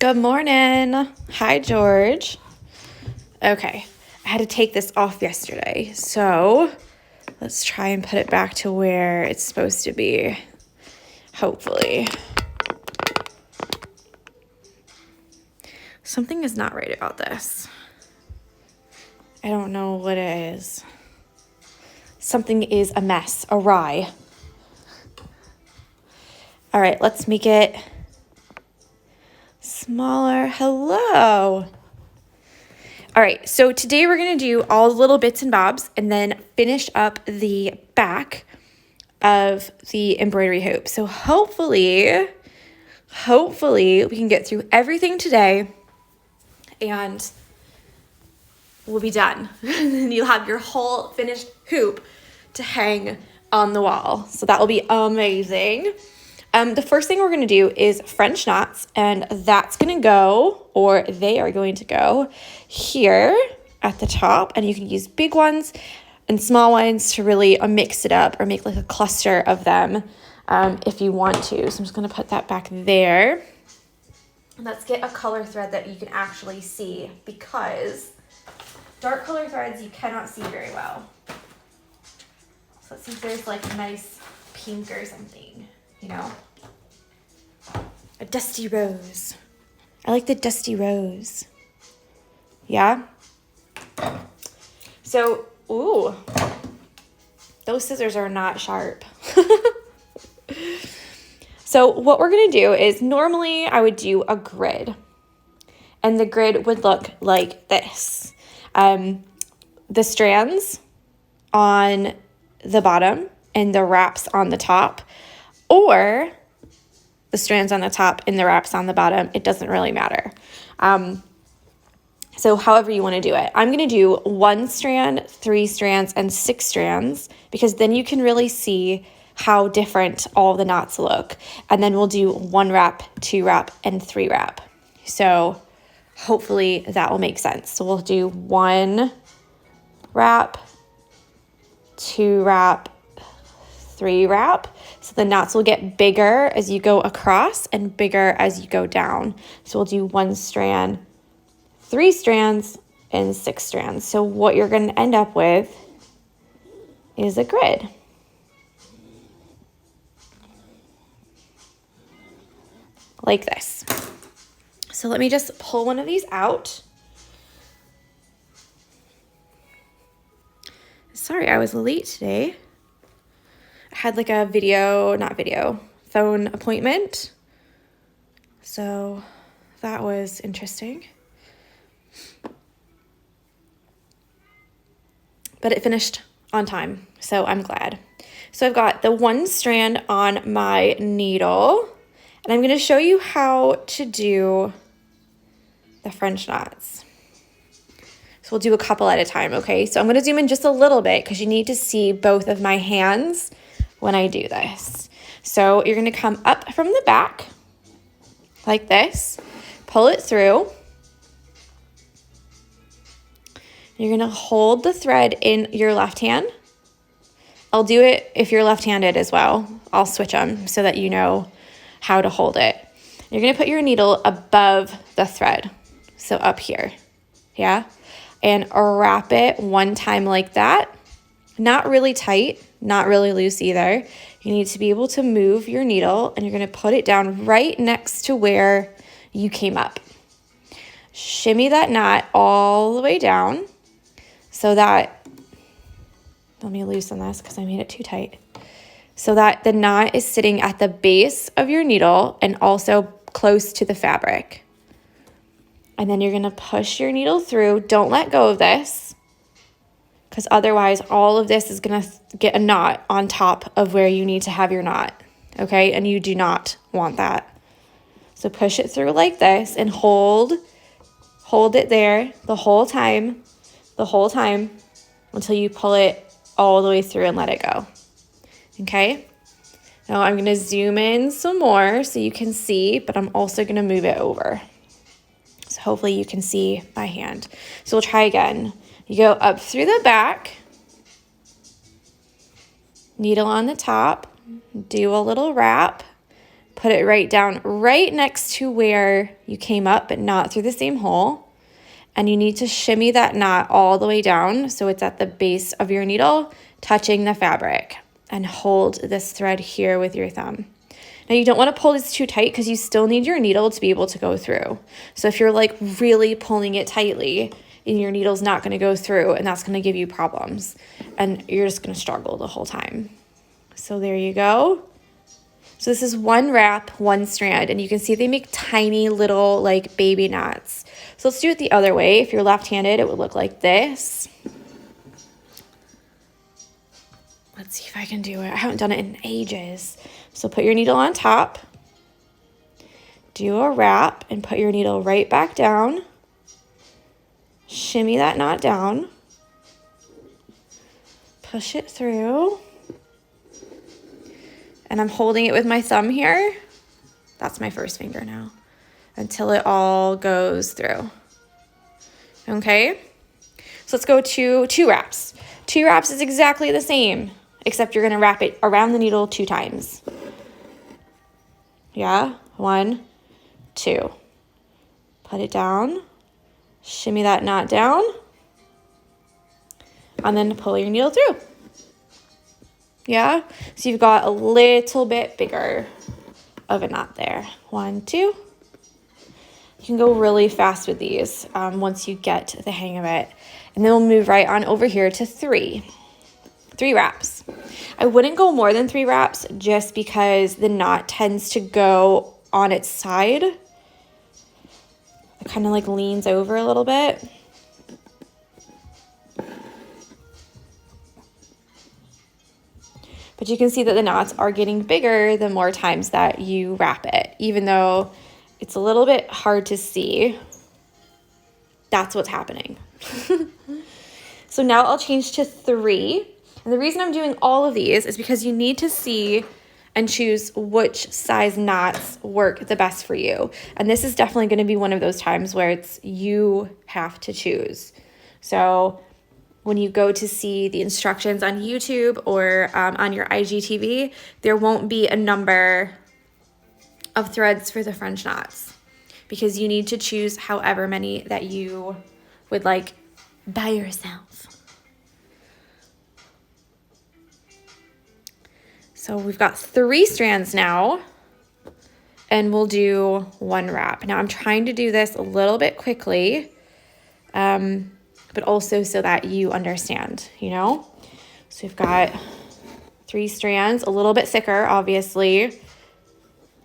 Good morning. Hi, George. Okay, I had to take this off yesterday, so let's try and put it back to where it's supposed to be, hopefully. Something is not right about this. I don't know what it is. Something is a mess, awry. All right, let's make it smaller. Hello. All right, so today we're gonna do all the little bits and bobs and then finish up the back of the embroidery hoop. So hopefully we can get through everything today and we'll be done. And you'll have your whole finished hoop to hang on the wall. So that will be amazing. The first thing we're going to do is French knots, and that's going to go, or they are going to go here at the top, and you can use big ones and small ones to really mix it up or make like a cluster of them if you want to. So I'm just going to put that back there. Let's get a color thread that you can actually see, because dark color threads you cannot see very well. So let's see if there's like a nice pink or something. You know, a dusty rose. I like the dusty rose. Yeah. So, ooh, those scissors are not sharp. So what we're going to do is normally I would do a grid, and the grid would look like this. The strands on the bottom and the wraps on the top, or the strands on the top and the wraps on the bottom. It doesn't really matter. So however you want to do it. I'm going to do 1 strand, 3 strands, and 6 strands, because then you can really see how different all the knots look. And then we'll do 1 wrap, 2 wrap, and 3 wrap. So hopefully that will make sense. So we'll do 1 wrap, 2 wrap, 3 wrap. So the knots will get bigger as you go across and bigger as you go down. So we'll do 1 strand, 3 strands, and 6 strands. So what you're going to end up with is a grid. Like this. So let me just pull one of these out. Sorry, I was late today. I had like a phone appointment. So that was interesting. But it finished on time, so I'm glad. So I've got the 1 strand on my needle, and I'm going to show you how to do the French knots. So we'll do a couple at a time, okay? So I'm going to zoom in just a little bit because you need to see both of my hands when I do this. So you're going to come up from the back like this, pull it through. You're going to hold the thread in your left hand. I'll do it if you're left-handed as well. I'll switch them so that you know how to hold it. You're going to put your needle above the thread, so up here, yeah? And wrap it 1 time like that. Not really tight, not really loose either. You need to be able to move your needle, and you're going to put it down right next to where you came up. Shimmy that knot all the way down so that, let me loosen this because I made it too tight, so that the knot is sitting at the base of your needle and also close to the fabric. And then you're going to push your needle through. Don't let go of this, because otherwise all of this is going to get a knot on top of where you need to have your knot, okay? And you do not want that. So push it through like this and hold it there the whole time until you pull it all the way through and let it go, okay? Now I'm going to zoom in some more so you can see, but I'm also going to move it over. So hopefully you can see by hand. So we'll try again. You go up through the back, needle on the top, do a little wrap, put it right down right next to where you came up, but not through the same hole. And you need to shimmy that knot all the way down so it's at the base of your needle, touching the fabric. And hold this thread here with your thumb. Now you don't want to pull this too tight because you still need your needle to be able to go through. So if you're like really pulling it tightly, and your needle's not going to go through, and that's going to give you problems. And you're just going to struggle the whole time. So there you go. So this is one wrap, one strand, and you can see they make tiny little like baby knots. So let's do it the other way. If you're left-handed, it would look like this. Let's see if I can do it. I haven't done it in ages. So put your needle on top, do a wrap, and put your needle right back down. Shimmy that knot down. Push it through. And I'm holding it with my thumb here. That's my first finger now. Until it all goes through. Okay? So let's go to 2 wraps. 2 wraps is exactly the same, except you're going to wrap it around the needle 2 times. Yeah? 1, 2. Put it down. Shimmy that knot down. And then pull your needle through. Yeah? So you've got a little bit bigger of a knot there. 1, 2. You can go really fast with these once you get the hang of it. And then we'll move right on over here to 3. 3 wraps. I wouldn't go more than 3 wraps just because the knot tends to go on its side. It kind of like leans over a little bit. But you can see that the knots are getting bigger the more times that you wrap it, even though it's a little bit hard to see. That's what's happening. So now I'll change to 3. And the reason I'm doing all of these is because you need to see and choose which size knots work the best for you. And this is definitely going to be one of those times where it's you have to choose. So when you go to see the instructions on YouTube or on your IGTV, there won't be a number of threads for the French knots because you need to choose however many that you would like by yourself. So we've got 3 strands now, and we'll do 1 wrap. Now I'm trying to do this a little bit quickly, but also so that you understand, you know? So we've got 3 strands, a little bit thicker, obviously.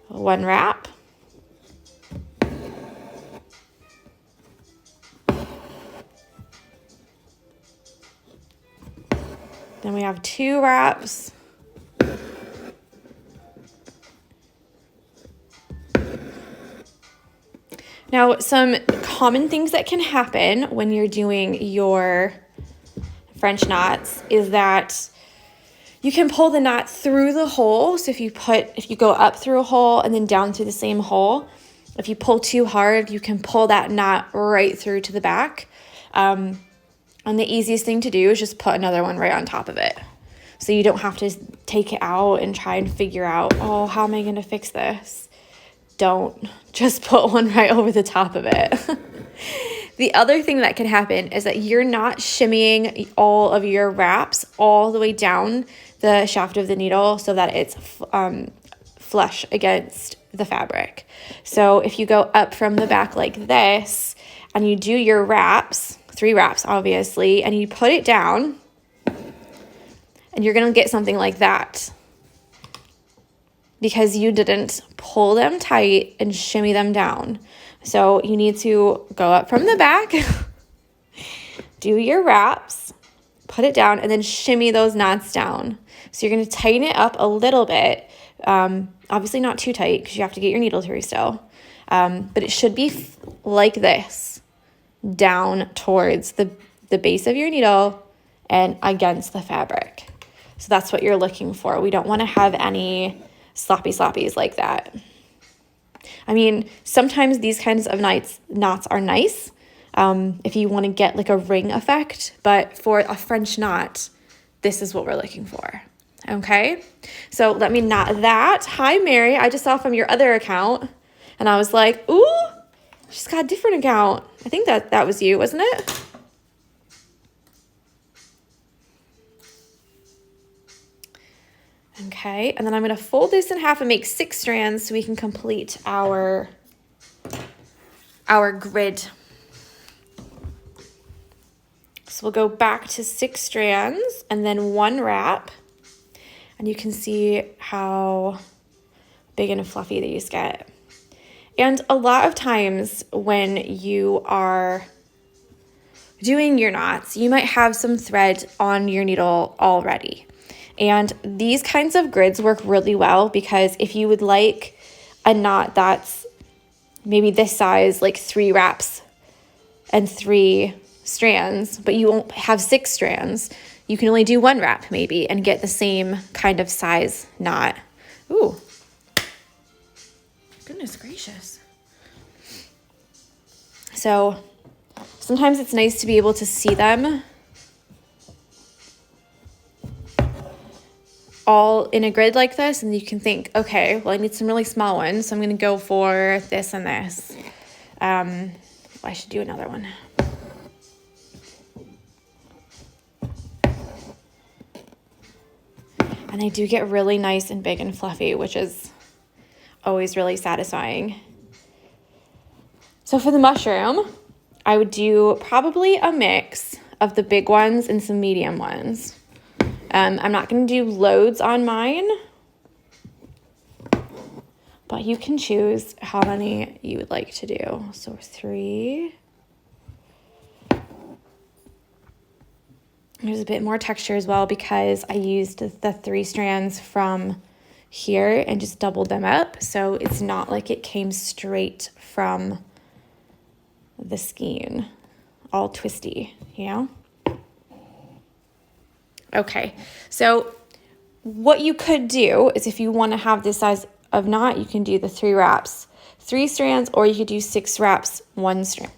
1 wrap. Then we have 2 wraps. Now, some common things that can happen when you're doing your French knots is that you can pull the knot through the hole. So if you go up through a hole and then down through the same hole, if you pull too hard, you can pull that knot right through to the back. And the easiest thing to do is just put another one right on top of it. So you don't have to take it out and try and figure out, oh, how am I going to fix this? Don't. Just put one right over the top of it. The other thing that can happen is that you're not shimmying all of your wraps all the way down the shaft of the needle so that it's flush against the fabric. So if you go up from the back like this and you do your wraps, 3 wraps obviously, and you put it down, and you're going to get something like that because you didn't pull them tight and shimmy them down. So you need to go up from the back, do your wraps, put it down, and then shimmy those knots down. So you're going to tighten it up a little bit, obviously not too tight because you have to get your needle through still, but it should be like this, down towards the base of your needle and against the fabric. So that's what you're looking for. We don't want to have any sloppy sloppies like that. I mean, sometimes these kinds of knots are nice if you want to get like a ring effect, but for a French knot, this is what we're looking for. Okay, so let me knot that. Hi, Mary. I just saw from your other account, and I was like, ooh, she's got a different account. I think that was you, wasn't it? Okay, and then I'm going to fold this in half and make 6 strands so we can complete our grid. So we'll go back to 6 strands and then 1 wrap. And you can see how big and fluffy these get. And a lot of times when you are doing your knots, you might have some thread on your needle already. And these kinds of grids work really well because if you would like a knot that's maybe this size, like 3 wraps and 3 strands, but you won't have 6 strands, you can only do 1 wrap maybe and get the same kind of size knot. Ooh, goodness gracious. So sometimes it's nice to be able to see them all in a grid like this, and you can think, okay, well, I need some really small ones, so I'm going to go for this and this. I should do another one. And they do get really nice and big and fluffy, which is always really satisfying. So for the mushroom, I would do probably a mix of the big ones and some medium ones. I'm not going to do loads on mine, but you can choose how many you would like to do. So 3. There's a bit more texture as well because I used the 3 strands from here and just doubled them up. So it's not like it came straight from the skein, all twisty, you know? Okay, so what you could do is if you want to have this size of knot, you can do the 3 wraps, 3 strands, or you could do 6 wraps, 1 strand.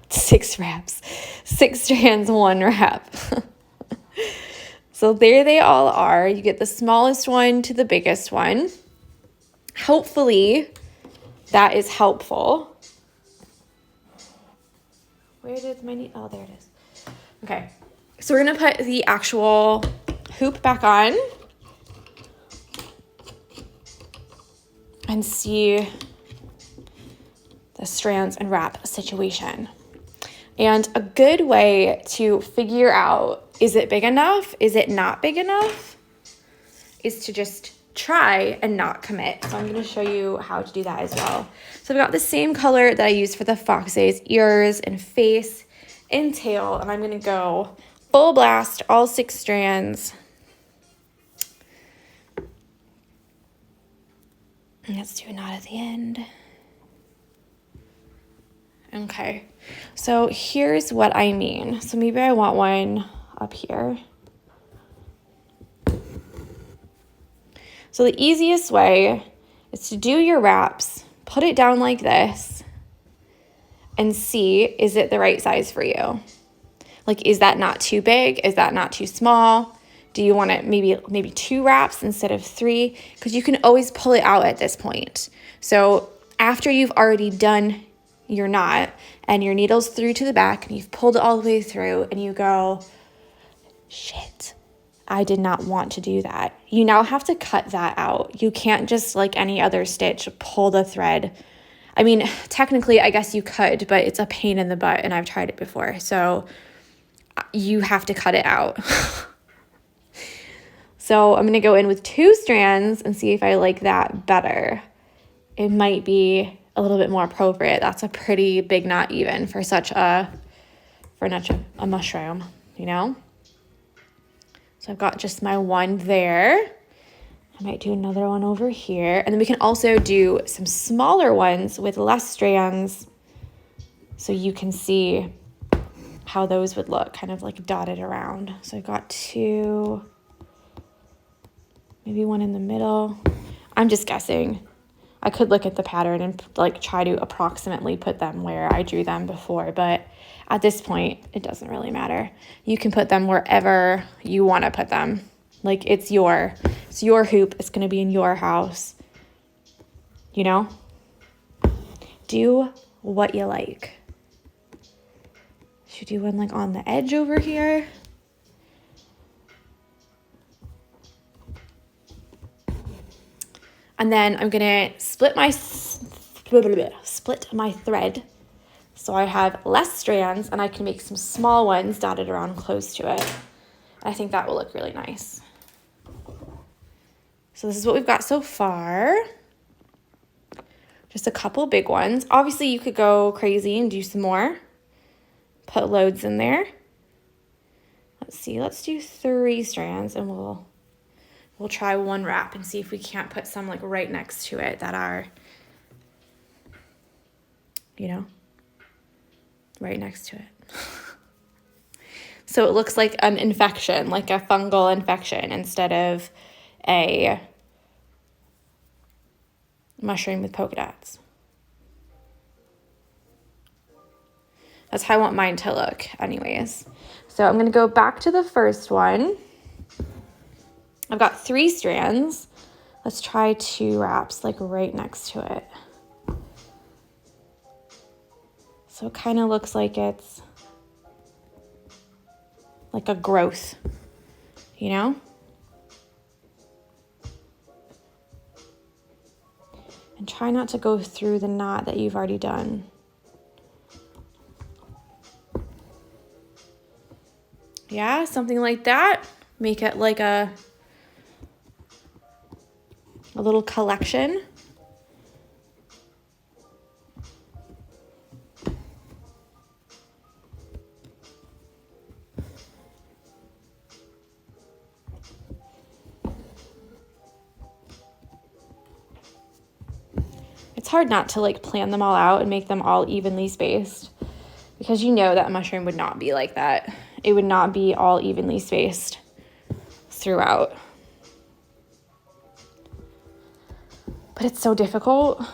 6 wraps, 6 strands, 1 wrap. So there they all are. You get the smallest one to the biggest one. Hopefully that is helpful. Where did my needle? Oh, there it is. Okay, so we're gonna put the actual hoop back on and see the strands and wrap situation. And a good way to figure out, is it big enough? Is it not big enough? Is to just try and not commit. So I'm going to show you how to do that as well. So I've got the same color that I used for the Foxy's ears and face and tail. And I'm going to go full blast, all 6 strands. And let's do a knot at the end. Okay, so here's what I mean. So maybe I want one up here. So the easiest way is to do your wraps, put it down like this, and see, is it the right size for you? Like, is that not too big? Is that not too small? Do you want it maybe 2 wraps instead of 3? Because you can always pull it out at this point. So after you've already done your knot and your needle's through to the back and you've pulled it all the way through and you go, shit, I did not want to do that. You now have to cut that out. You can't just, like any other stitch, pull the thread. I mean, technically, I guess you could, but it's a pain in the butt and I've tried it before. So you have to cut it out. So I'm going to go in with 2 strands and see if I like that better. It might be a little bit more appropriate. That's a pretty big knot even for such a mushroom, you know? So I've got just my 1 there. I might do another one over here. And then we can also do some smaller ones with less strands so you can see how those would look, kind of like dotted around. So I've got 2, maybe 1 in the middle. I'm just guessing. I could look at the pattern and like try to approximately put them where I drew them before, but at this point, it doesn't really matter. You can put them wherever you want to put them. Like it's your hoop. It's going to be in your house. You know? Do what you like. Should do one like on the edge over here. And then I'm going to split my thread so I have less strands and I can make some small ones dotted around close to it. I think that will look really nice. So this is what we've got so far. Just a couple big ones. Obviously you could go crazy and do some more. Put loads in there. Let's see, let's do 3 strands and we'll try one wrap and see if we can't put some like right next to it that are, you know, right next to it. So it looks like an infection, like a fungal infection instead of a mushroom with polka dots. That's how I want mine to look anyways. So I'm gonna go back to the first one. I've got 3 strands. Let's try 2 wraps like right next to it. So it kind of looks like it's like a growth, you know? And try not to go through the knot that you've already done. Yeah, something like that. Make it like a little collection. It's hard not to like plan them all out and make them all evenly spaced because you know that mushroom would not be like that. It would not be all evenly spaced throughout. But it's so difficult.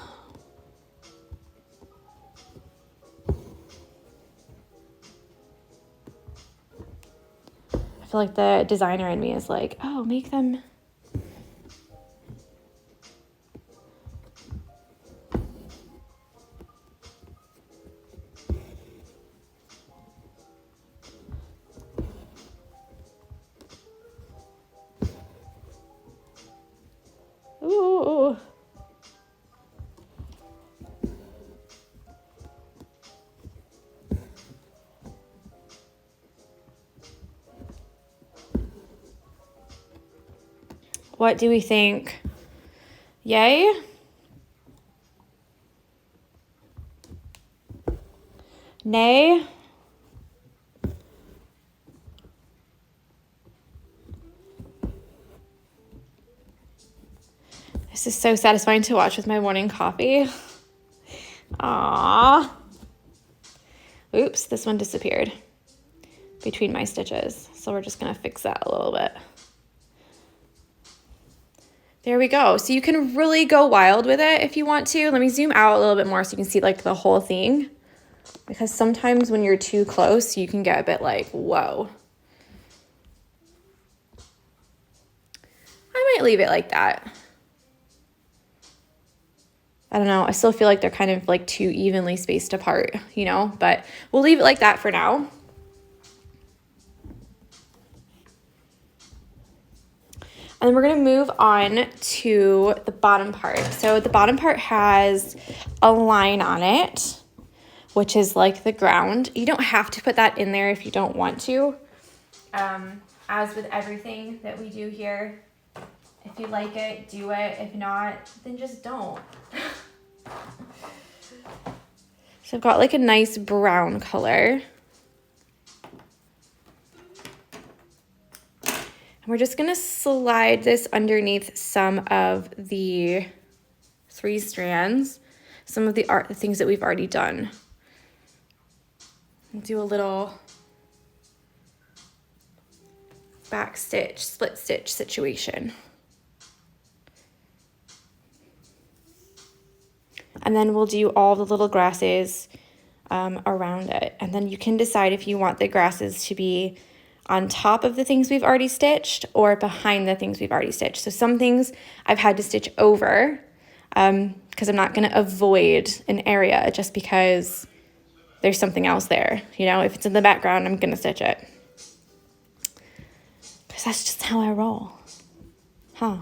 I feel like the designer in me is like, oh, make them. Ooh. What do we think? Yay? Nay? This is so satisfying to watch with my morning coffee. Aww. Oops, this one disappeared between my stitches. So we're just gonna fix that a little bit. There we go. So you can really go wild with it if you want to. Let me zoom out a little bit more so you can see like the whole thing. Because sometimes when you're too close, you can get a bit like, whoa. I might leave it like that. I don't know. I still feel like they're kind of like too evenly spaced apart, you know, but we'll leave it like that for now. And then we're going to move on to the bottom part. So the bottom part has a line on it, which is like the ground. You don't have to put that in there if you don't want to. As with everything that we do here, if you like it, do it. If not, then just don't. So I've got like a nice brown color. We're just going to slide this underneath some of the 3 strands, some of the things that we've already done. We'll do a little back stitch, split stitch situation. And then we'll do all the little grasses around it. And then you can decide if you want the grasses to be on top of the things we've already stitched or behind the things we've already stitched. So some things I've had to stitch over because I'm not going to avoid an area just because there's something else there. You know, if it's in the background, I'm going to stitch it. Because that's just how I roll. Huh.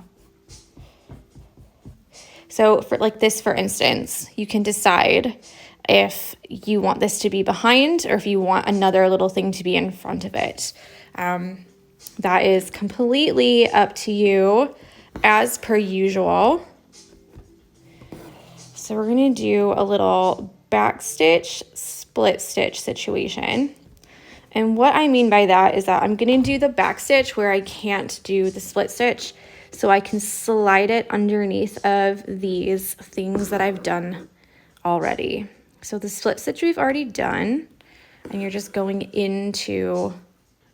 So for like this, for instance, you can decide if you want this to be behind or if you want another little thing to be in front of it. That is completely up to you as per usual. So we're going to do a little back stitch, split stitch situation. And what I mean by that is that I'm going to do the back stitch where I can't do the split stitch, so I can slide it underneath of these things that I've done already. So the split stitch we've already done, and you're just going into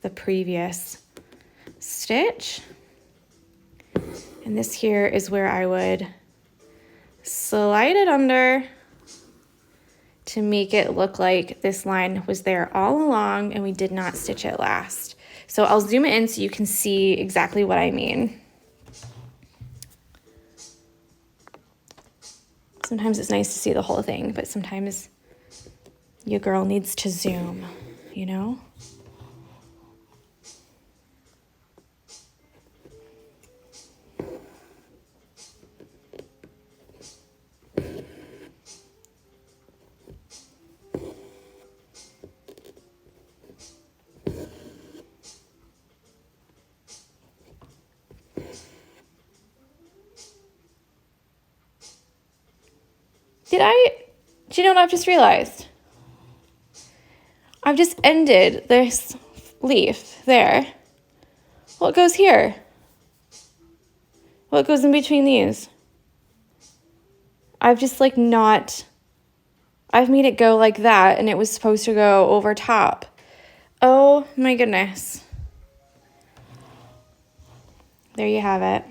the previous stitch. And this here is where I would slide it under to make it look like this line was there all along and we did not stitch it last. So I'll zoom it in so you can see exactly what I mean. Sometimes it's nice to see the whole thing, but sometimes your girl needs to zoom, you know? Do you know what I've just realized? I've just ended this leaf there. What goes here? What goes in between these? I've just like not, I've made it go like that and it was supposed to go over top. Oh my goodness. There you have it.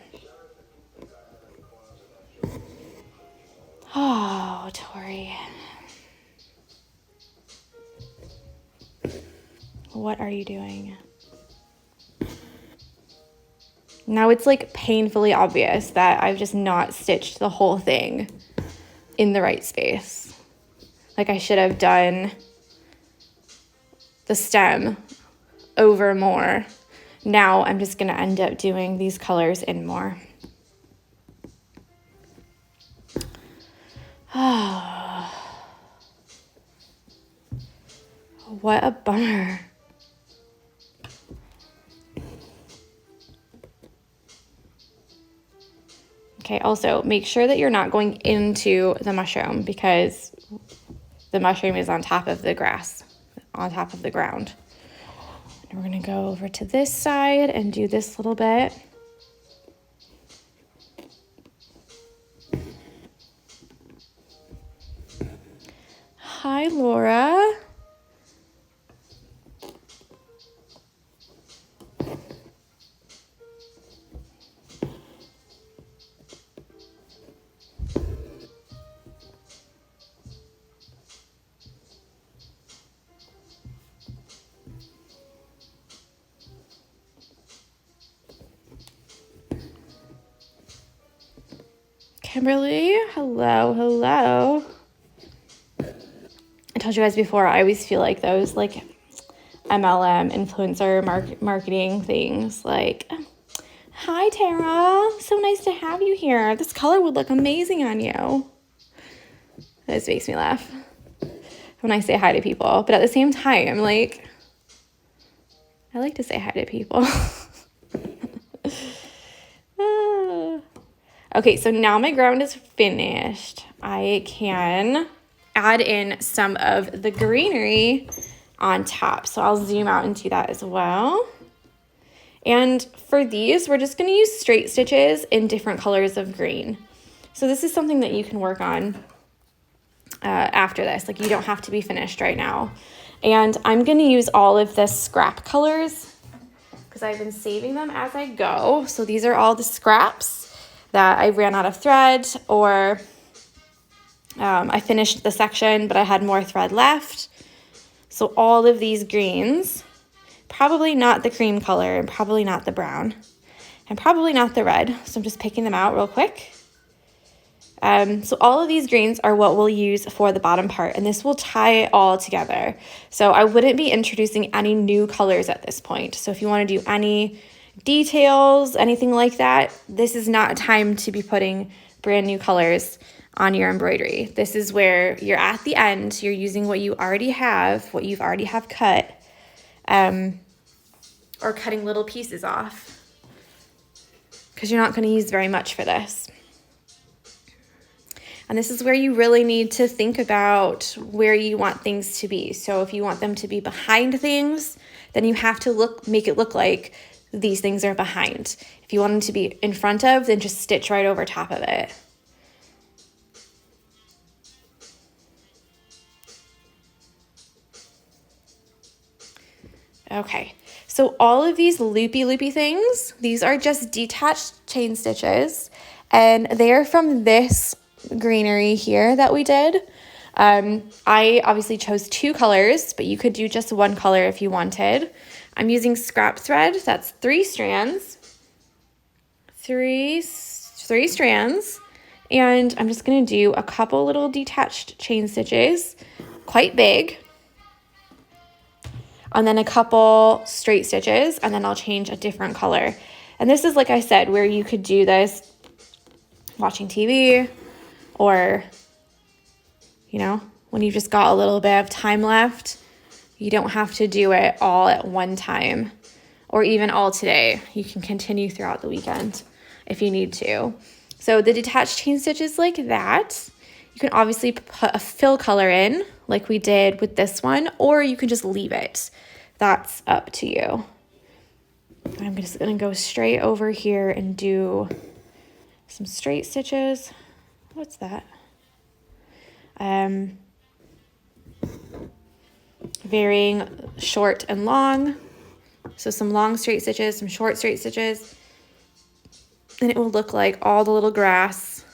Oh, Tori. What are you doing? Now it's like painfully obvious that I've just not stitched the whole thing in the right space. Like I should have done the stem over more. Now I'm just gonna end up doing these colors in more. Oh, what a bummer. Okay, also make sure that you're not going into the mushroom because the mushroom is on top of the grass, on top of the ground. And we're gonna go over to this side and do this little bit. Hi, Laura. Kimberly, hello, hello. I told you guys before, I always feel like those like MLM influencer marketing things like, hi Tara, so nice to have you here. This color would look amazing on you. This makes me laugh when I say hi to people, but at the same time, like, I like to say hi to people. Okay, so now my ground is finished. I can add in some of the greenery on top. So I'll zoom out and do that as well. And for these, we're just going to use straight stitches in different colors of green. So this is something that you can work on after this. Like you don't have to be finished right now. And I'm going to use all of the scrap colors because I've been saving them as I go. So these are all the scraps that I ran out of thread, or I finished the section, but I had more thread left. So all of these greens, probably not the cream color, and probably not the brown, and probably not the red. So I'm just picking them out real quick. So all of these greens are what we'll use for the bottom part, and this will tie it all together. So I wouldn't be introducing any new colors at this point. So if you want to do any details, anything like that, this is not a time to be putting brand new colors on your embroidery. This is where you're at the end, you're using what you already have, what you've already have cut, or cutting little pieces off, because you're not going to use very much for this. And this is where you really need to think about where you want things to be. So if you want them to be behind things, then you have to make it look like these things are behind. If you want them to be in front of, then just stitch right over top of it. Okay, so all of these loopy things, these are just detached chain stitches, and they're from this greenery here that we did. I obviously chose 2 colors, but you could do just 1 color if you wanted. I'm using scrap thread. That's 3 strands. Three strands. And I'm just going to do a couple little detached chain stitches, quite big. And then a couple straight stitches, and then I'll change a different color. And this is, like I said, where you could do this watching TV, or, you know, when you've just got a little bit of time left. You don't have to do it all at one time, or even all today. You can continue throughout the weekend if you need to. So the detached chain stitches like that, you can obviously put a fill color in like we did with this one, or you can just leave it. That's up to you. I'm just gonna go straight over here and do some straight stitches. What's that? Varying short and long. So some long straight stitches, some short straight stitches. And it will look like all the little grass.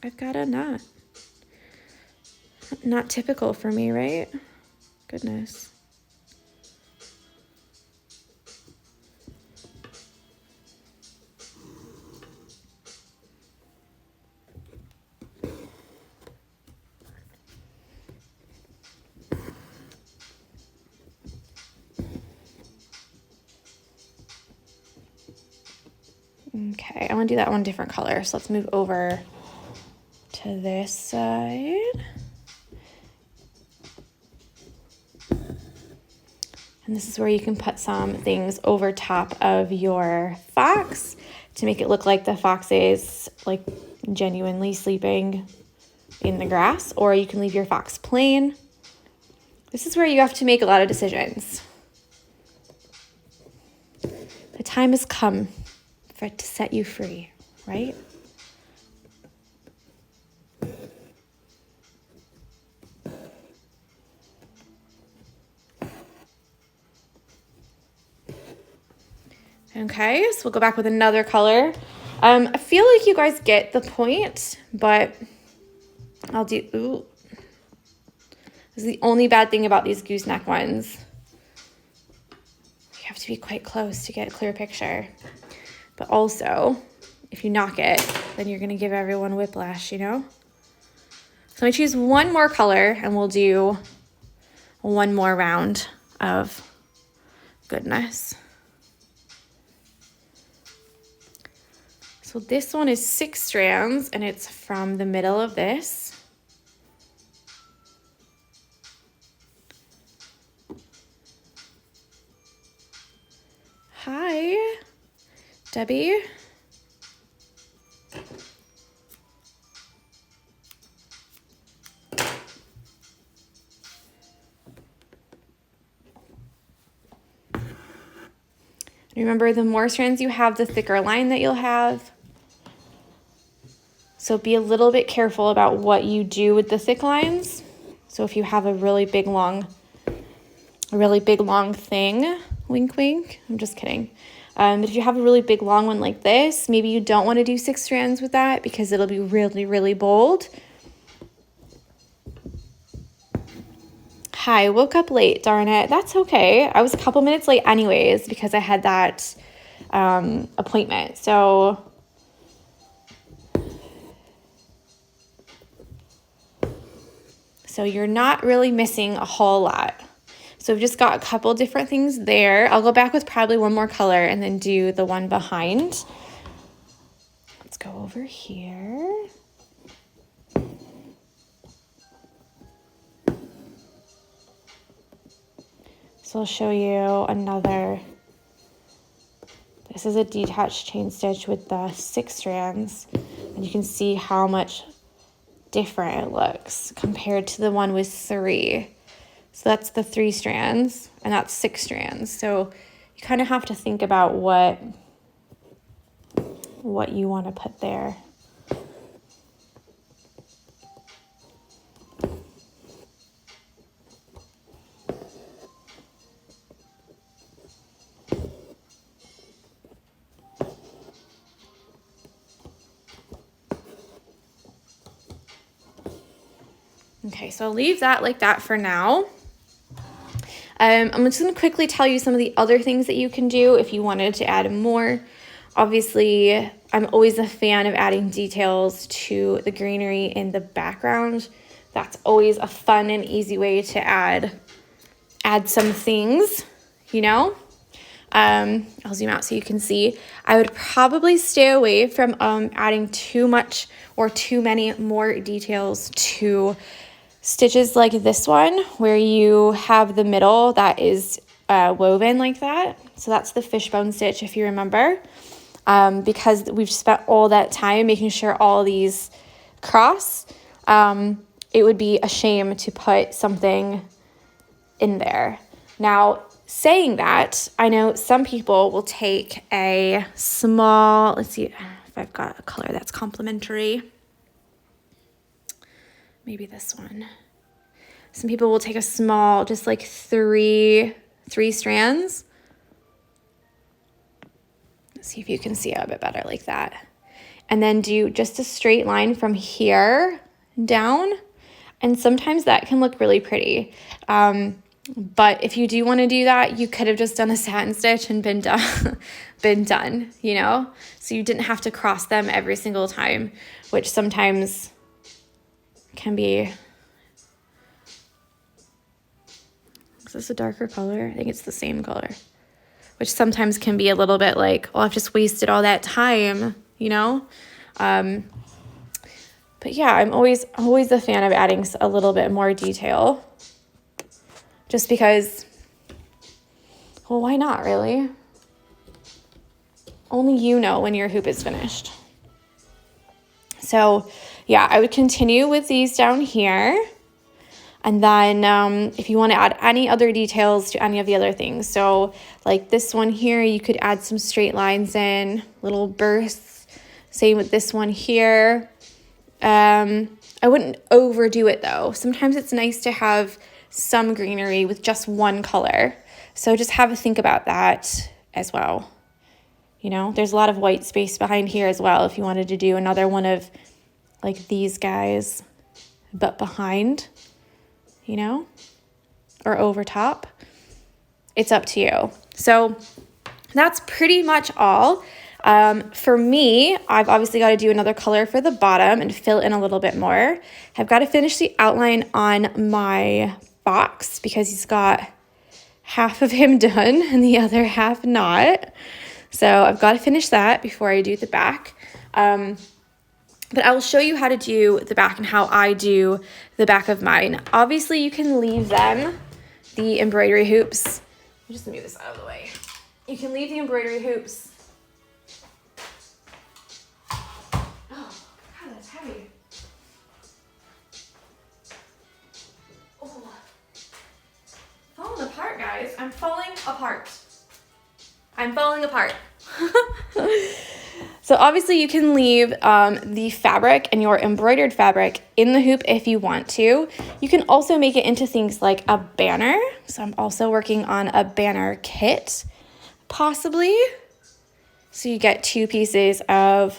I've got a knot. Not typical for me, right? Goodness. Okay, I want to do that one different color. So let's move over to this side. And this is where you can put some things over top of your fox to make it look like the fox is like genuinely sleeping in the grass, or you can leave your fox plain. This is where you have to make a lot of decisions. The time has come for it to set you free, right? Okay, so we'll go back with another color. I feel like you guys get the point, but I'll do, ooh. This is the only bad thing about these gooseneck ones. You have to be quite close to get a clear picture. But also, if you knock it, then you're gonna give everyone whiplash, you know? So I'm gonna choose one more color and we'll do one more round of goodness. So this one is 6 strands and it's from the middle of this. Hi, Debbie. Remember, the more strands you have, the thicker line that you'll have. So be a little bit careful about what you do with the thick lines. So if you have a really big long thing, wink, wink, I'm just kidding. But if you have a really big long one like this, maybe you don't want to do 6 strands with that because it'll be really, really bold. Hi, woke up late, darn it. That's okay. I was a couple minutes late anyways because I had that appointment. So you're not really missing a whole lot. So we've just got a couple different things there. I'll go back with probably one more color and then do the one behind. Let's go over here. So I'll show you another. This is a detached chain stitch with the 6 strands, and you can see how much different it looks compared to the one with 3. So that's the 3 strands, and that's 6 strands. So you kind of have to think about what you want to put there. Okay, so I'll leave that like that for now. I'm just going to quickly tell you some of the other things that you can do if you wanted to add more. Obviously, I'm always a fan of adding details to the greenery in the background. That's always a fun and easy way to add some things, you know. I'll zoom out so you can see. I would probably stay away from adding too much or too many more details to stitches like this one where you have the middle that is woven like that. So that's the fishbone stitch, if you remember, because we've spent all that time making sure all these cross. It would be a shame to put something in there. Now, saying that, I know some people will take a small, let's see if I've got a color that's complementary. Maybe this one. Some people will take a small, just like three strands. Let's see if you can see it a bit better like that. And then do just a straight line from here down. And sometimes that can look really pretty. But if you do want to do that, you could have just done a satin stitch and been done, you know? So you didn't have to cross them every single time, which sometimes can be. Is this a darker color? I think it's the same color, which sometimes can be a little bit like, oh, I've just wasted all that time, you know? But yeah, I'm always a fan of adding a little bit more detail just because, well, why not really? Only you know when your hoop is finished. So yeah, I would continue with these down here. And then if you want to add any other details to any of the other things. So like this one here, you could add some straight lines in, little bursts. Same with this one here. I wouldn't overdo it though. Sometimes it's nice to have some greenery with just one color. So just have a think about that as well. You know, there's a lot of white space behind here as well if you wanted to do another one of like these guys, but behind, you know, or over top. It's up to you. So that's pretty much all. For me, I've obviously got to do another color for the bottom and fill in a little bit more. I've got to finish the outline on my box because he's got half of him done and the other half not. So I've got to finish that before I do the back. But I will show you how to do the back and how I do the back of mine. Obviously, you can leave them, the embroidery hoops. I'll just move this out of the way. You can leave the embroidery hoops. Oh, God, that's heavy. Oh. Falling apart, guys. I'm falling apart. I'm falling apart. So obviously you can leave the fabric and your embroidered fabric in the hoop if you want to. You can also make it into things like a banner. So I'm also working on a banner kit, possibly. So you get 2 pieces of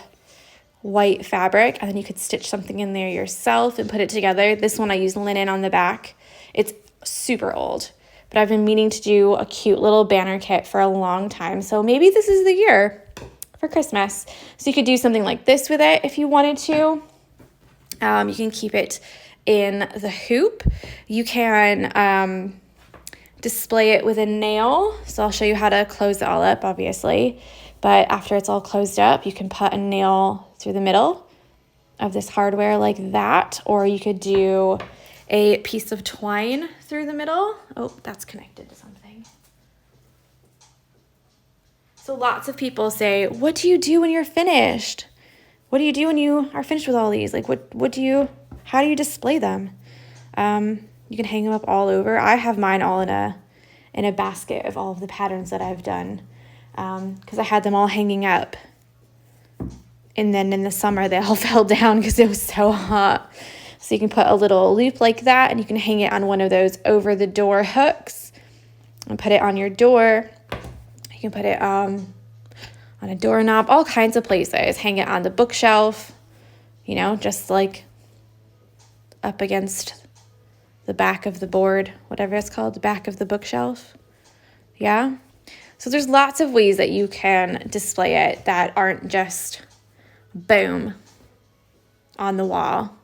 white fabric and then you could stitch something in there yourself and put it together. This one I use linen on the back. It's super old, but I've been meaning to do a cute little banner kit for a long time. So maybe this is the year for Christmas. So you could do something like this with it if you wanted to. You can keep it in the hoop. You can display it with a nail. So I'll show you how to close it all up, obviously. But after it's all closed up, you can put a nail through the middle of this hardware like that. Or you could do a piece of twine through the middle. Oh, that's connected to something. So lots of people say, what do you do when you're finished? What do you do when you are finished with all these? Like, how do you display them? You can hang them up all over. I have mine all in a basket of all of the patterns that I've done, because I had them all hanging up. And then in the summer, they all fell down because it was so hot. So you can put a little loop like that, and you can hang it on one of those over the door hooks and put it on your door. You can put it on a doorknob, all kinds of places. Hang it on the bookshelf, just like up against the back of the board, whatever it's called, the back of the bookshelf. Yeah. So there's lots of ways that you can display it that aren't just boom on the wall.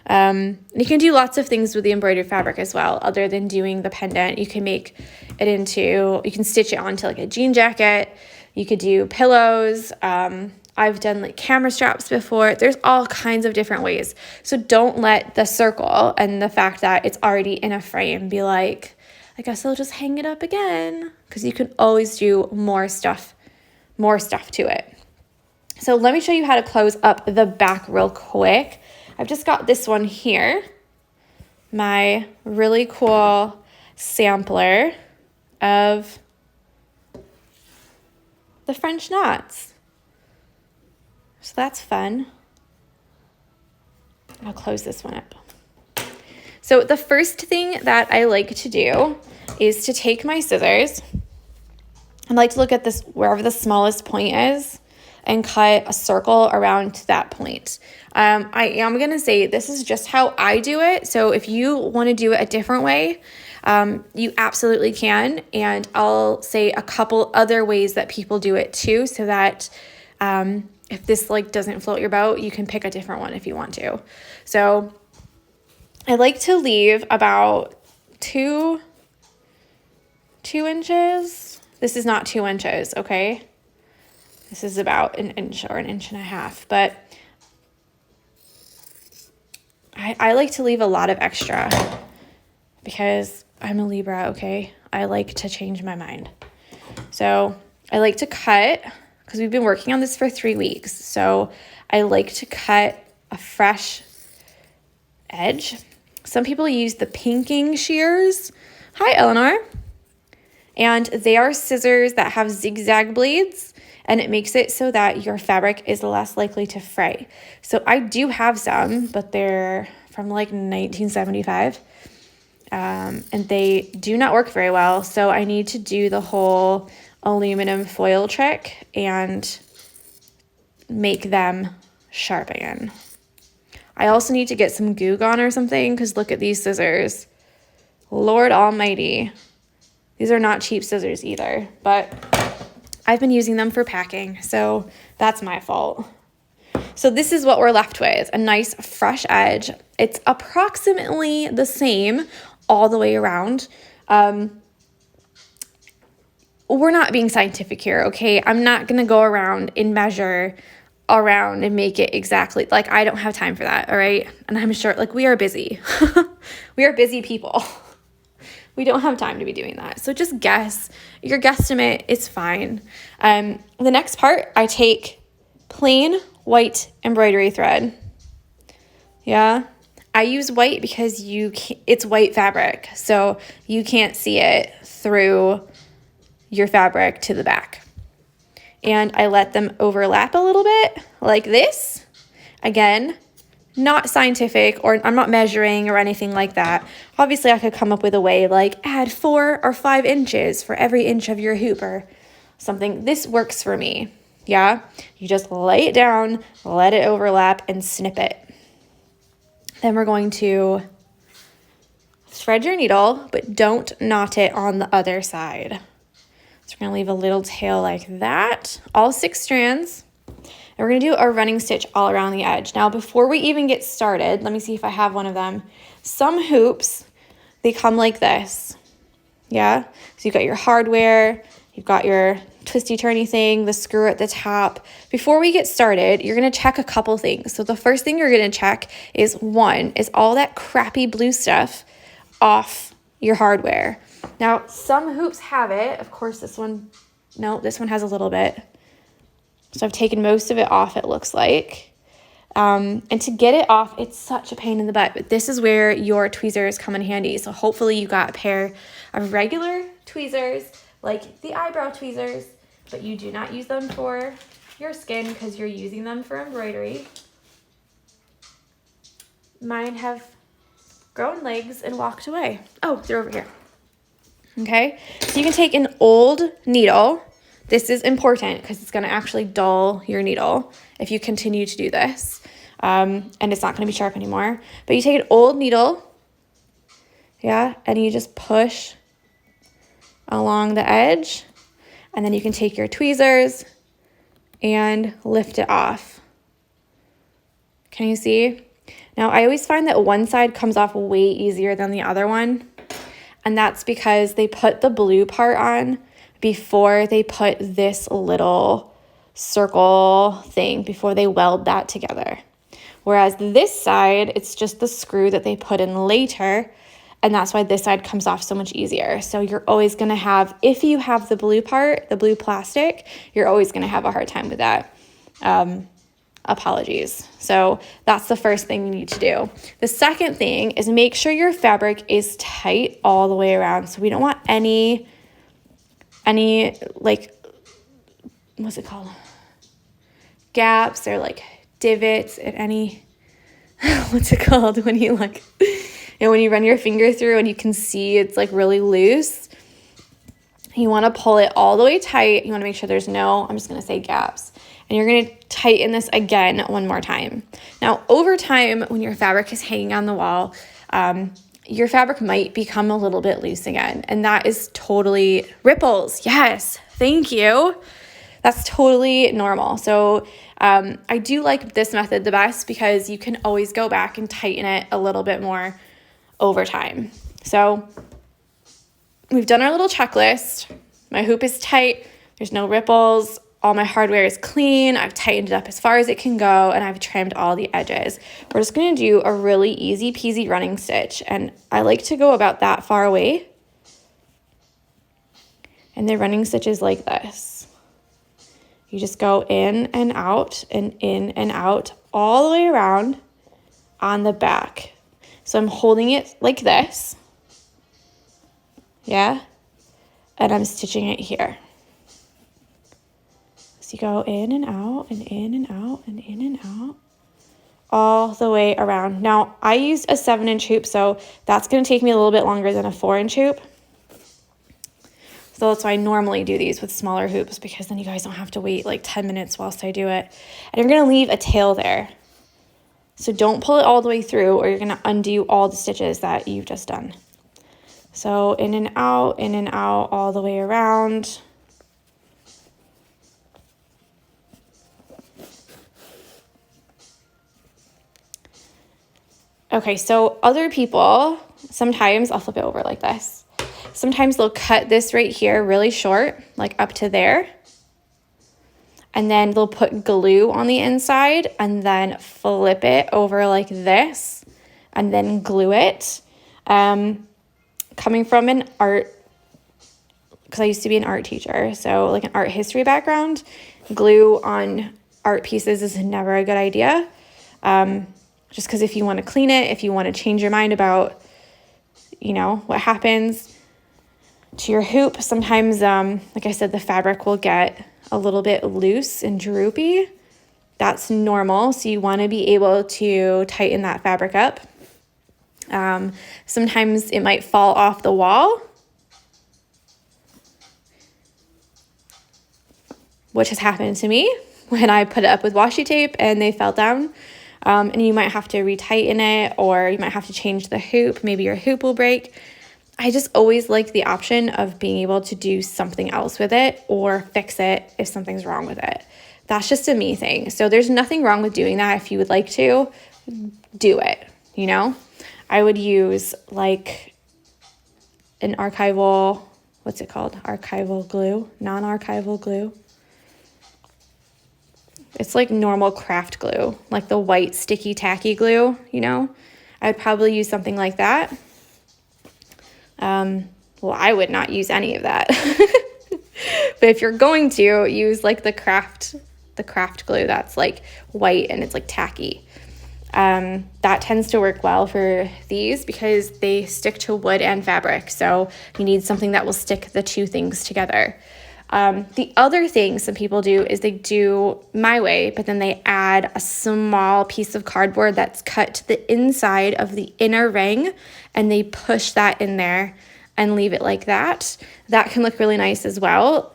You can do lots of things with the embroidered fabric as well, other than doing the pendant. You can stitch it onto like a jean jacket. You could do pillows. I've done like camera straps before. There's all kinds of different ways. So don't let the circle and the fact that it's already in a frame be like, I guess I'll just hang it up again, because you can always do more stuff to it. So let me show you how to close up the back real quick. I've just got this one here, my really cool sampler of the French knots. So that's fun. I'll close this one up. So the first thing that I like to do is to take my scissors. I like to look at this wherever the smallest point is and cut a circle around that point. I am going to say this is just how I do it. So if you want to do it a different way, you absolutely can. And I'll say a couple other ways that people do it too, so that if this doesn't float your boat, you can pick a different one if you want to. So I like to leave about 2 inches. This is not 2 inches, okay? This is about an inch or an inch and a half, but I like to leave a lot of extra because I'm a Libra, okay? I like to change my mind. So I like to cut, because we've been working on this for 3 weeks. So I like to cut a fresh edge. Some people use the pinking shears. Hi, Eleanor. And they are scissors that have zigzag blades, and it makes it so that your fabric is less likely to fray. So I do have some, but they're from 1975. And they do not work very well. So I need to do the whole aluminum foil trick and make them sharp again. I also need to get some Goo Gone or something, because look at these scissors. Lord almighty. These are not cheap scissors either, but I've been using them for packing, so that's my fault. So this is what we're left with, a nice fresh edge. It's approximately the same all the way around. We're not being scientific here, okay? I'm not going to go around and measure around and make it exactly, I don't have time for that, all right? And I'm sure, we are busy. We are busy people. We don't have time to be doing that. So just guess. Your guesstimate is fine. The next part, I take plain white embroidery thread. Yeah. I use white because it's white fabric, so you can't see it through your fabric to the back. And I let them overlap a little bit like this. Again, not scientific, or I'm not measuring or anything like that. Obviously, I could come up with a way add 4 or 5 inches for every inch of your hoop or something. This works for me, yeah? You just lay it down, let it overlap, and snip it. Then we're going to thread your needle, but don't knot it on the other side. So we're gonna leave a little tail like that, all 6 strands. And we're gonna do a running stitch all around the edge. Now, before we even get started, let me see if I have one of them. Some hoops, they come like this, yeah? So you've got your hardware, you've got your twisty turny thing, the screw at the top. Before we get started, you're gonna check a couple things. So the first thing you're gonna check is, one, is all that crappy blue stuff off your hardware. Now, some hoops have it. Of course, this one, no, this one has a little bit. So I've taken most of it off, it looks like. And to get it off, it's such a pain in the butt, but this is where your tweezers come in handy. So hopefully you got a pair of regular tweezers, like the eyebrow tweezers, but you do not use them for your skin because you're using them for embroidery. Mine have grown legs and walked away. Oh, they're over here. Okay, so you can take an old needle. This is important because it's going to actually dull your needle if you continue to do this. And it's not going to be sharp anymore. But you take an old needle, yeah, and you just push along the edge. And then you can take your tweezers and lift it off. Can you see? Now, I always find that one side comes off way easier than the other one. And that's because they put the blue part on before they put this little circle thing, before they weld that together. Whereas this side, it's just the screw that they put in later, and that's why this side comes off so much easier. So you're always gonna have, if you have the blue part, the blue plastic, you're always gonna have a hard time with that. Apologies. So that's the first thing you need to do. The second thing is make sure your fabric is tight all the way around. So we don't want any like, what's it called? Gaps or like divots in any, what's it called when you like, when you run your finger through and you can see it's like really loose. You want to pull it all the way tight. You want to make sure there's no, I'm just going to say gaps. And you're going to tighten this again one more time. Now, over time, when your fabric is hanging on the wall, your fabric might become a little bit loose again. And that is totally, ripples, yes, thank you. That's totally normal. So I do like this method the best because you can always go back and tighten it a little bit more over time. So we've done our little checklist. My hoop is tight, there's no ripples. All my hardware is clean. I've tightened it up as far as it can go, and I've trimmed all the edges. We're just going to do a really easy peasy running stitch, and I like to go about that far away. And the running stitch is like this. You just go in and out and in and out all the way around on the back. So I'm holding it like this, yeah, and I'm stitching it here. So you go in and out and in and out and in and out all the way around. Now, I used a 7-inch hoop, so that's going to take me a little bit longer than a 4-inch hoop. So that's why I normally do these with smaller hoops, because then you guys don't have to wait like 10 minutes whilst I do it. And you're going to leave a tail there. So don't pull it all the way through, or you're going to undo all the stitches that you've just done. So in and out, all the way around. Okay, so other people, sometimes, I'll flip it over like this. Sometimes they'll cut this right here really short, like up to there. And then they'll put glue on the inside and then flip it over like this and then glue it. Coming from an art, because I used to be an art teacher, so like an art history background, glue on art pieces is never a good idea. Just because if you want to clean it, if you want to change your mind about, what happens to your hoop, sometimes, like I said, the fabric will get a little bit loose and droopy. That's normal. So you want to be able to tighten that fabric up. Sometimes it might fall off the wall, which has happened to me when I put it up with washi tape and they fell down. and you might have to retighten it, or you might have to change the hoop. Maybe your hoop will break. I just always like the option of being able to do something else with it or fix it if something's wrong with it. That's just a me thing. So there's nothing wrong with doing that. If you would like to, do it, you know? I would use like an archival, what's it called? Archival glue, non-archival glue. It's like normal craft glue, like the white sticky tacky glue, you know? I would probably use something like that. Well, I would not use any of that. But if you're going to, use like the craft glue that's like white and it's like tacky. That tends to work well for these because they stick to wood and fabric. So you need something that will stick the two things together. The other thing some people do is they do my way, but then they add a small piece of cardboard that's cut to the inside of the inner ring, and they push that in there and leave it like that. That can look really nice as well.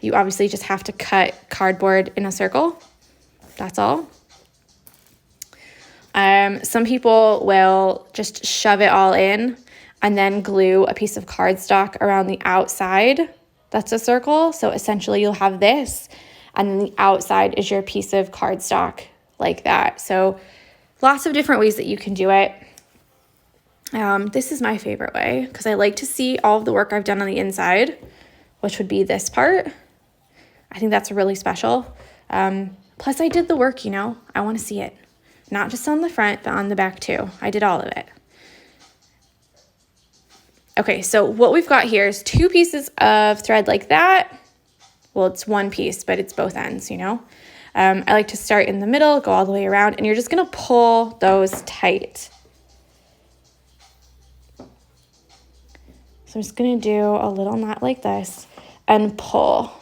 You obviously just have to cut cardboard in a circle. That's all. Some people will just shove it all in and then glue a piece of cardstock around the outside. That's a circle. So essentially you'll have this, and then the outside is your piece of cardstock like that. So lots of different ways that you can do it. This is my favorite way because I like to see all of the work I've done on the inside, which would be this part. I think that's really special. Plus I did the work, you know, I want to see it. Not just on the front, but on the back too. I did all of it. Okay, so what we've got here is two pieces of thread like that. Well, it's one piece, but it's both ends, you know. I like to start in the middle, go all the way around, and you're just gonna pull those tight. So I'm just gonna do a little knot like this and pull.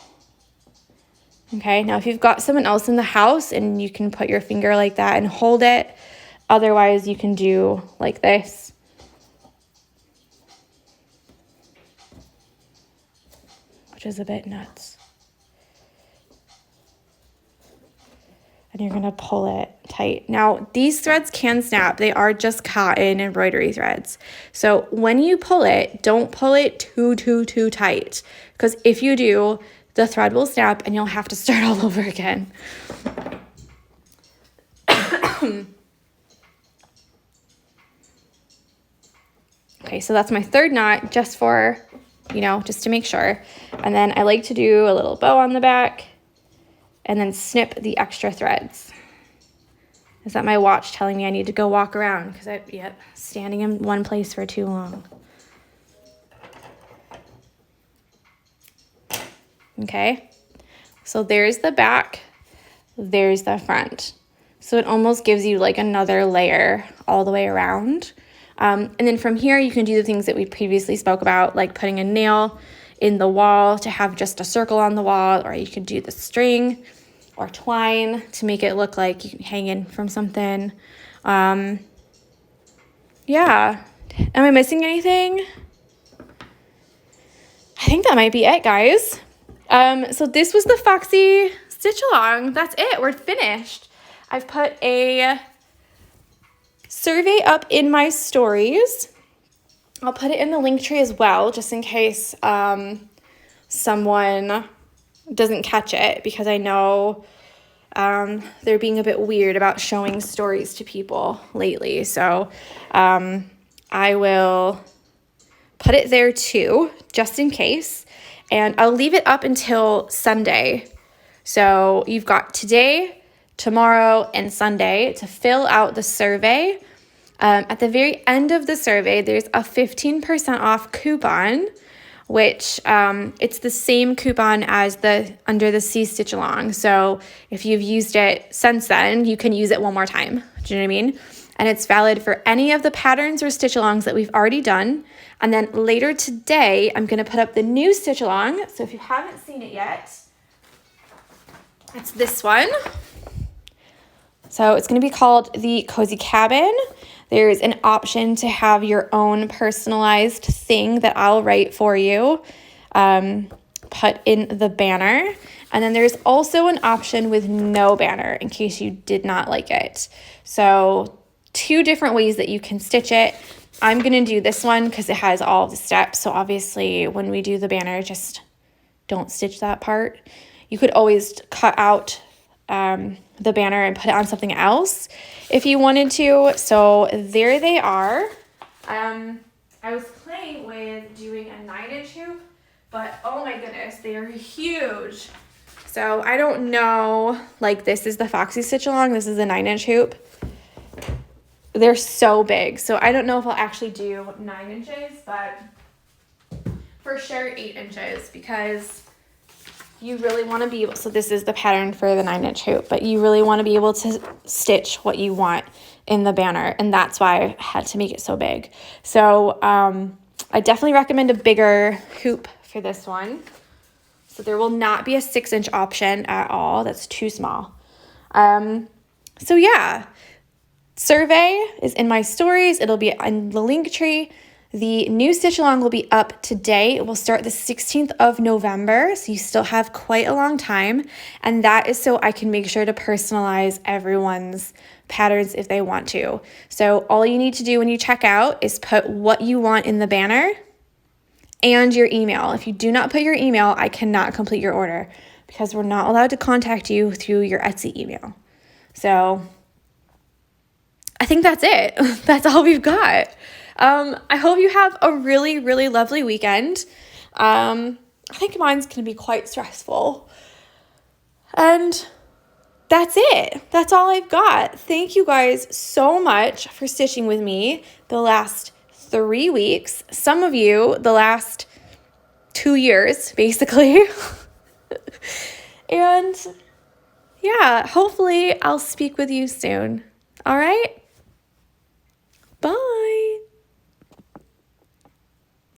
Okay, now if you've got someone else in the house and you can put your finger like that and hold it, otherwise you can do like this. Which is a bit nuts. And you're gonna pull it tight. Now, these threads can snap. They are just cotton embroidery threads. So when you pull it, don't pull it too tight. Because if you do, the thread will snap and you'll have to start all over again. Okay, so that's my third knot just for, you know, just to make sure. And then I like to do a little bow on the back and then snip the extra threads. Is that my watch telling me I need to go walk around because standing in one place for too long. Okay, so there's the back, there's the front. So it almost gives you like another layer all the way around. And then from here, you can do the things that we previously spoke about, like putting a nail in the wall to have just a circle on the wall, or you could do the string or twine to make it look like you can hang in from something. Yeah. Am I missing anything? I think that might be it, guys. So this was the Foxy Stitchalong. That's it. We're finished. I've put a survey up in my stories. I'll put it in the link tree as well, just in case someone doesn't catch it, because I know they're being a bit weird about showing stories to people lately. So I will put it there too, just in case. And I'll leave it up until Sunday. So you've got today, tomorrow, and Sunday to fill out the survey. At the very end of the survey, there's a 15% off coupon, which it's the same coupon as the Under the Sea Stitch Along. So if you've used it since then, you can use it one more time. Do you know what I mean? And it's valid for any of the patterns or stitch alongs that we've already done. And then later today, I'm going to put up the new stitch along. So if you haven't seen it yet, it's this one. So it's going to be called the Cozy Cabin. There's an option to have your own personalized thing that I'll write for you. put in the banner. And then there's also an option with no banner in case you did not like it. So 2 different ways that you can stitch it. I'm going to do this one because it has all of the steps. So obviously when we do the banner, just don't stitch that part. You could always cut out the banner and put it on something else if you wanted to. So there they are. I was playing with doing a 9-inch hoop, but oh my goodness, they are huge. So I don't know, like this is the Foxy Stitchalong, this is a 9-inch hoop. They're so big. So I don't know if I'll actually do 9 inches, but for sure 8 inches because you really want to be able, so this is the pattern for the 9-inch hoop, but you really want to be able to stitch what you want in the banner. And that's why I had to make it so big. So I definitely recommend a bigger hoop for this one. So there will not be a 6-inch option at all. That's too small. So yeah, survey is in my stories. It'll be in the link tree. The new stitch along will be up today. It will start the 16th of November, so you still have quite a long time. And that is so I can make sure to personalize everyone's patterns if they want to. So all you need to do when you check out is put what you want in the banner and your email. If you do not put your email, I cannot complete your order because we're not allowed to contact you through your Etsy email. So I think that's it. That's all we've got. I hope you have a really, really lovely weekend. I think mine's going to be quite stressful. And that's it. That's all I've got. Thank you guys so much for stitching with me the last 3 weeks. Some of you the last 2 years, basically. And yeah, hopefully I'll speak with you soon. All right?